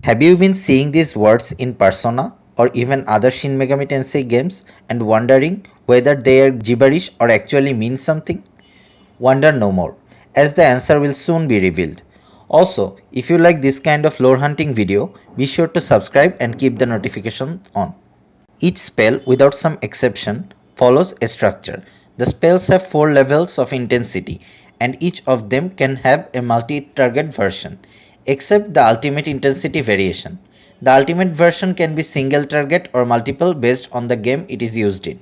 Have you been seeing these words in Persona or even other Shin Megami Tensei games and wondering whether they are gibberish or actually mean something? Wonder no more, as the answer will soon be revealed. Also, if you like this kind of lore hunting video, be sure to subscribe and keep the notification on. Each spell, without some exception, follows a structure. The spells have 4 levels of intensity, and each of them can have a multi-target version, except the ultimate intensity variation. The ultimate version can be single target or multiple based on the game it is used in.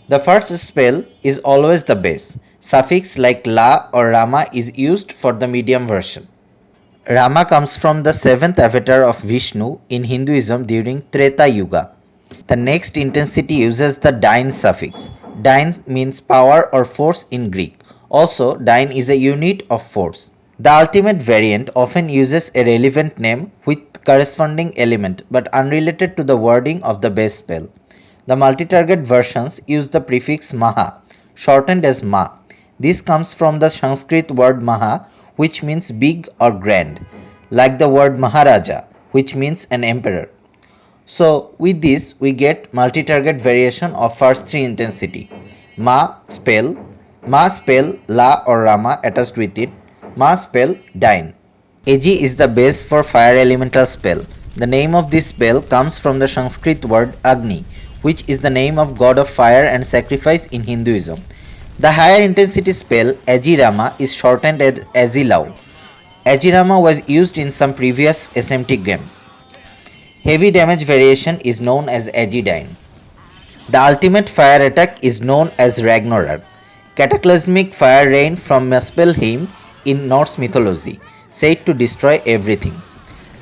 The first spell is always the base. Suffix like La or Rama is used for the medium version. Rama comes from the 7th avatar of Vishnu in Hinduism during Treta Yuga. The next intensity uses the Dine suffix. Dine means power or force in Greek. Also, Dine is a unit of force. The ultimate variant often uses a relevant name with corresponding element but unrelated to the wording of the base spell. The multi-target versions use the prefix Maha, shortened as Ma. This comes from the Sanskrit word Maha, which means big or grand, like the word Maharaja, which means an emperor. So with this we get multi-target variation of first 3 intensity. Ma spell, La or Rama attached with it, Ma spell Dine. Eji is the base for fire elemental spell. The name of this spell comes from the Sanskrit word Agni, which is the name of god of fire and sacrifice in Hinduism. The higher intensity spell Ajirama is shortened as Azilau. Ajirama was used in some previous SMT games. Heavy damage variation is known as Ajidine. The ultimate fire attack is known as Ragnarok, cataclysmic fire rain from Muspelheim in Norse mythology, said to destroy everything.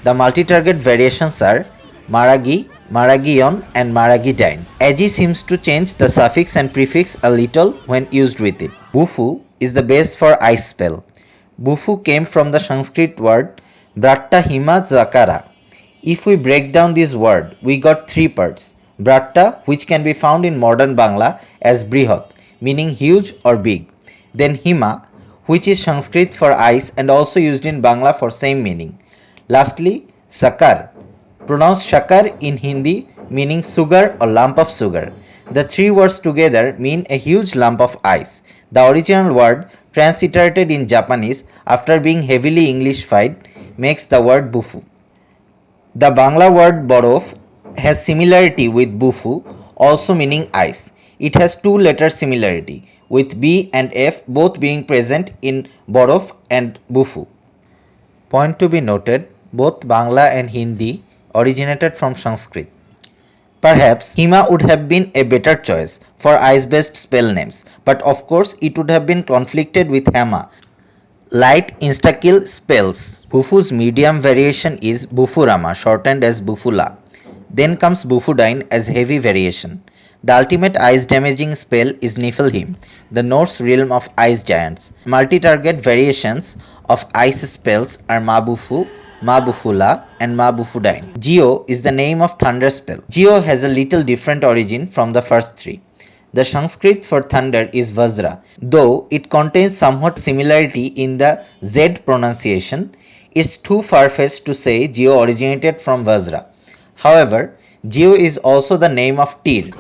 The multi-target variations are Maragi, Maragion and Maragidine. Agi seems to change the suffix and prefix a little when used with it. Bufu is the base for ice spell. Bufu came from the Sanskrit word Bratta Hima Zakara. If we break down this word, we got 3 parts. Bratta, which can be found in modern Bangla as Brihot, meaning huge or big. Then Hima, which is Sanskrit for ice and also used in Bangla for same meaning. Lastly, Sakar, pronounced Shakar in Hindi, meaning sugar or lump of sugar. The 3 words together mean a huge lump of ice. The original word, transliterated in Japanese after being heavily Englishfied, makes the word Bufu. The Bangla word Borof has similarity with Bufu, also meaning ice. It has 2 letter similarity, with B and F both being present in Borof and Bufu. Point to be noted, both Bangla and Hindi originated from Sanskrit. Perhaps Hima would have been a better choice for ice-based spell names, but of course it would have been conflicted with Hama. Light insta-kill spells. Bufu's medium variation is Bufurama, shortened as Bufula. Then comes Bufudine as heavy variation. The ultimate ice damaging spell is Niflheim, the Norse realm of ice giants. Multi-target variations of ice spells are Mabufu, Mabufula and Mabufudine. Geo is the name of thunder spell. Geo has a little different origin from the first 3. The Sanskrit for thunder is Vajra. Though it contains somewhat similarity in the Z pronunciation, it's too far-fetched to say Geo originated from Vajra. However, Geo is also the name of Tyr,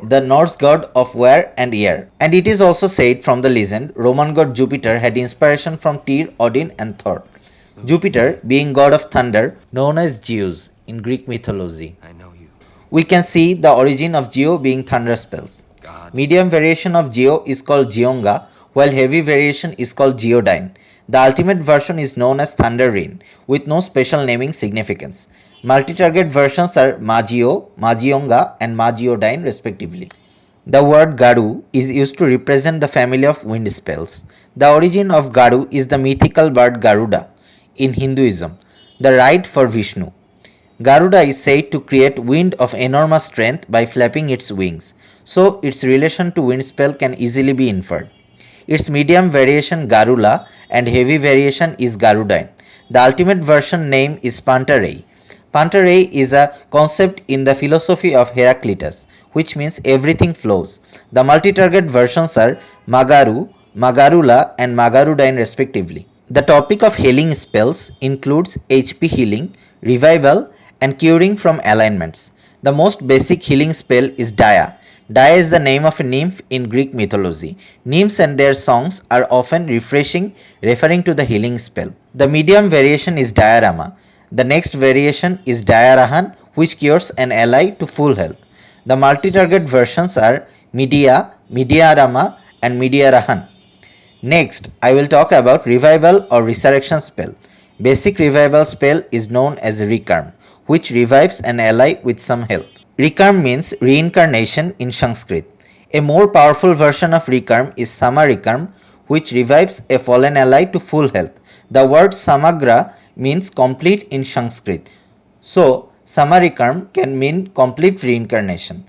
the Norse god of war and air. And it is also said from the legend Roman god Jupiter had inspiration from Tyr, Odin and Thor. Jupiter being god of thunder, known as Zeus in Greek mythology. We can see the origin of Geo being thunder spells. Medium variation of Geo is called Geonga, while heavy variation is called Geodine. The ultimate version is known as Thunder Rain, with no special naming significance. Multi-target versions are Magio, Magionga and Magiodine respectively. The word Garu is used to represent the family of wind spells. The origin of Garu is the mythical bird Garuda in Hinduism, the ride for Vishnu. Garuda is said to create wind of enormous strength by flapping its wings, so its relation to wind spell can easily be inferred. Its medium variation Garula and heavy variation is Garudine. The ultimate version name is Pantarei. Pantarei is a concept in the philosophy of Heraclitus, which means everything flows. The multi-target versions are Magaru, Magarula and Magarudine respectively. The topic of healing spells includes HP healing, revival, and curing from alignments. The most basic healing spell is Daya. Daya is the name of a nymph in Greek mythology. Nymphs and their songs are often refreshing, referring to the healing spell. The medium variation is Diarama. The next variation is Diarahan, which cures an ally to full health. The multi-target versions are Media, Mediarama, and Mediarahan. Next, I will talk about revival or resurrection spell. Basic revival spell is known as Rekarm, which revives an ally with some health. Rekarm means reincarnation in Sanskrit. A more powerful version of Rekarm is Samarekarm, which revives a fallen ally to full health. The word Samagra means complete in Sanskrit. So, Samarekarm can mean complete reincarnation.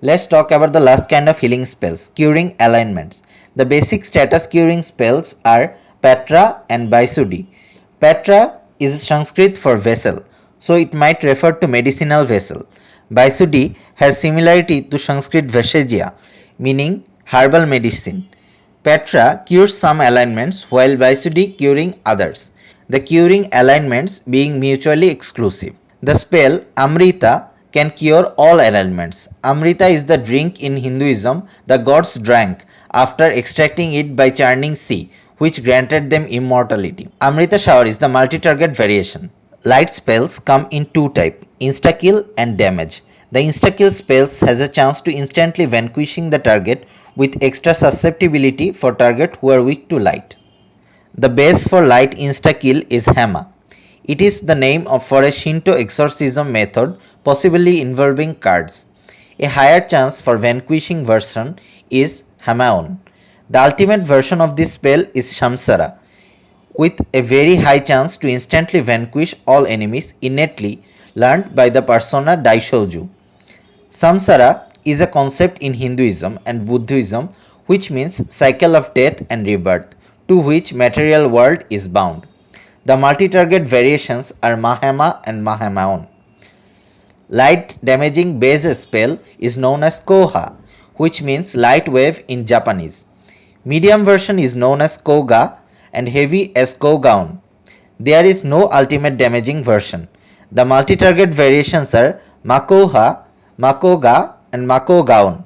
Let's talk about the last kind of healing spells, curing alignments. The basic status curing spells are Patra and Baisudi. Patra is Sanskrit for vessel, so it might refer to medicinal vessel. Baisudi has similarity to Sanskrit Veshejya, meaning herbal medicine. Patra cures some alignments while Baisudi curing others, the curing alignments being mutually exclusive. The spell Amrita can cure all ailments. Amrita is the drink in Hinduism the gods drank after extracting it by churning sea, which granted them immortality. Amrita shower is the multi-target variation. Light spells come in two types, insta-kill and damage. The insta-kill spells has a chance to instantly vanquishing the target with extra susceptibility for target who are weak to light. The base for light insta-kill is Hama. It is the name for a Shinto exorcism method possibly involving cards. A higher chance for vanquishing version is Hamaon. The ultimate version of this spell is Shamsara, with a very high chance to instantly vanquish all enemies innately learned by the persona Daishouju. Samsara is a concept in Hinduism and Buddhism which means cycle of death and rebirth, to which material world is bound. The multi-target variations are Mahama and Mahamaon. Light damaging base spell is known as Koha, which means light wave in Japanese. Medium version is known as Koga and heavy as Kogaon. There is no ultimate damaging version. The multi-target variations are Makoha, Makoga and Makogaon.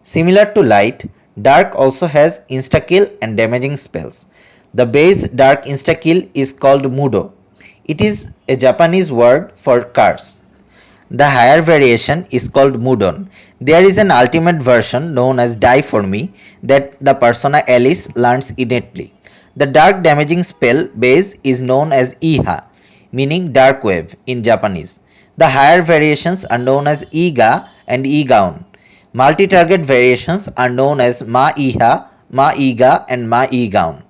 Similar to light, dark also has insta-kill and damaging spells. The base dark insta-kill is called Mudo. It is a Japanese word for curse. The higher variation is called Mudon. There is an ultimate version known as Die For Me that the persona Alice learns innately. The dark damaging spell base is known as Iha, meaning dark wave in Japanese. The higher variations are known as Iga and Igaon. Multi-target variations are known as Ma Iha, Ma Iga and Ma Igaon.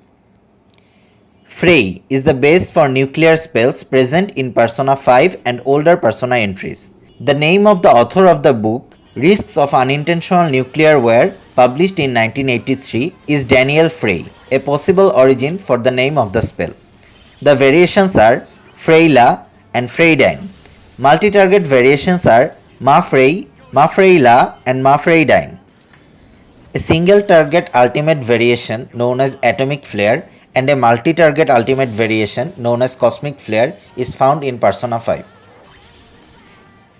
Frei is the base for nuclear spells present in Persona 5 and older Persona entries. The name of the author of the book, Risks of Unintentional Nuclear Wear, published in 1983, is Daniel Frei, a possible origin for the name of the spell. The variations are Freila and Freidine. Multi-target variations are Ma Frei, Ma Freila and Ma Freidine. A single target ultimate variation known as Atomic Flare and a multi-target ultimate variation known as Cosmic Flare is found in Persona 5.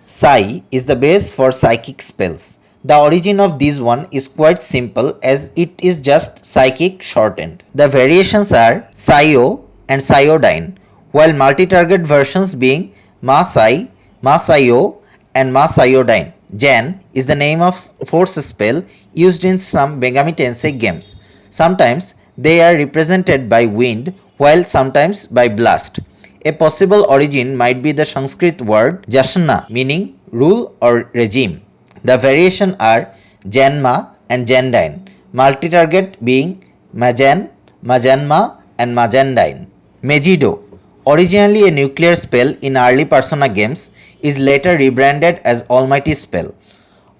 Psi is the base for psychic spells. The origin of this one is quite simple as it is just psychic shortened. The variations are Psio and Psiodine, while multi-target versions being Ma Psi, Ma Psio and Ma Psiodine. Jan is the name of force spell used in some Megami Tensei games. Sometimes they are represented by wind while sometimes by blast. A possible origin might be the Sanskrit word Jashna meaning rule or regime. The variation are Janma and Jandine, multi-target being Majan, Majanma and Majandine. Megido, originally a nuclear spell in early Persona games, is later rebranded as Almighty Spell.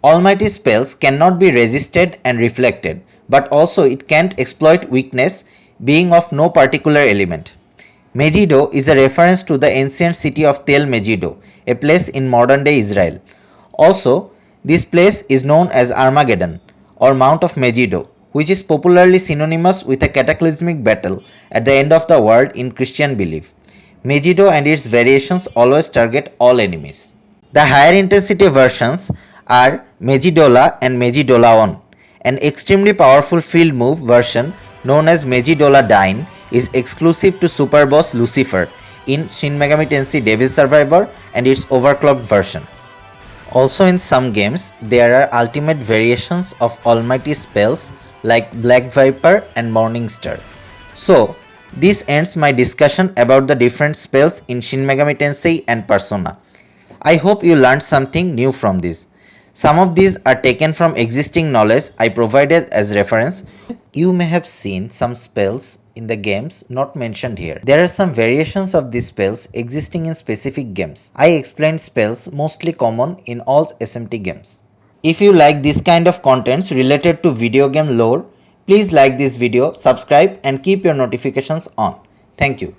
Almighty spells cannot be resisted and reflected, but also it can't exploit weakness being of no particular element. Megido is a reference to the ancient city of Tel Megido, a place in modern day Israel. Also, this place is known as Armageddon or Mount of Megido, which is popularly synonymous with a cataclysmic battle at the end of the world in Christian belief. Megido and its variations always target all enemies. The higher intensity versions are Megidola and Megidola-on. An extremely powerful field move version known as Megidola Dine is exclusive to Super Boss Lucifer in Shin Megami Tensei Devil Survivor and its overclocked version. Also in some games, there are ultimate variations of almighty spells like Black Viper and Morning Star. So, this ends my discussion about the different spells in Shin Megami Tensei and Persona. I hope you learned something new from this. Some of these are taken from existing knowledge I provided as reference. You may have seen some spells in the games not mentioned here. There are some variations of these spells existing in specific games. I explained spells mostly common in all SMT games. If you like this kind of contents related to video game lore, please like this video, subscribe and keep your notifications on. Thank you.